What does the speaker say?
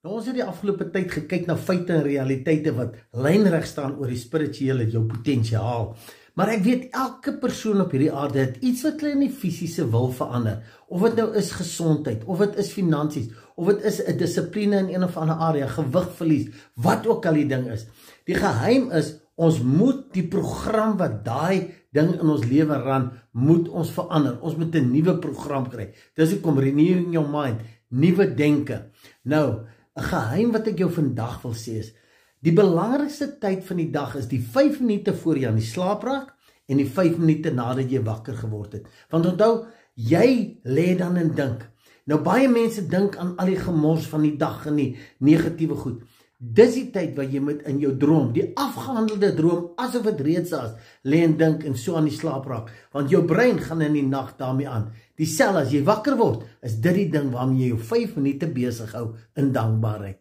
Nou, ons het die afgelope tyd gekyk na feite en realiteite wat lynreg staan oor die spirituele, jou potensiaal. Maar ek weet, elke persoon op hierdie aarde het iets wat hulle in die fisiese wil verander. Of het nou is gesondheid, of het is finansies, of het is 'n dissipline in een of ander area, gewigverlies, wat ook al die ding is. Die geheim is, ons moet die program wat daai ding in ons lewe ran, moet ons verander. Ons moet 'n nuwe program kry. Dis hoekom renewing your mind, nuwe denke. Nou, 'n geheim wat ek jou vandag wil sê is, die belangrikste tyd van die dag is die 5 minute voor jy aan die slaap raak en die 5 minute nadat jy wakker geword het. Want onthou, jy lê dan en dink. Nou baie mense dink aan al die gemors van die dag en die negatiewe goed. Dis die tyd wat jy moet in jou droom, die afgehandelde droom, asof dit reeds is, lê en dink en so aan die slaap raak. Want jou brein gaan in die nag daarmee aan. Dieselfde as jy wakker word, is dit die ding waarmee jy jou 5 minute besig hou in dankbaarheid.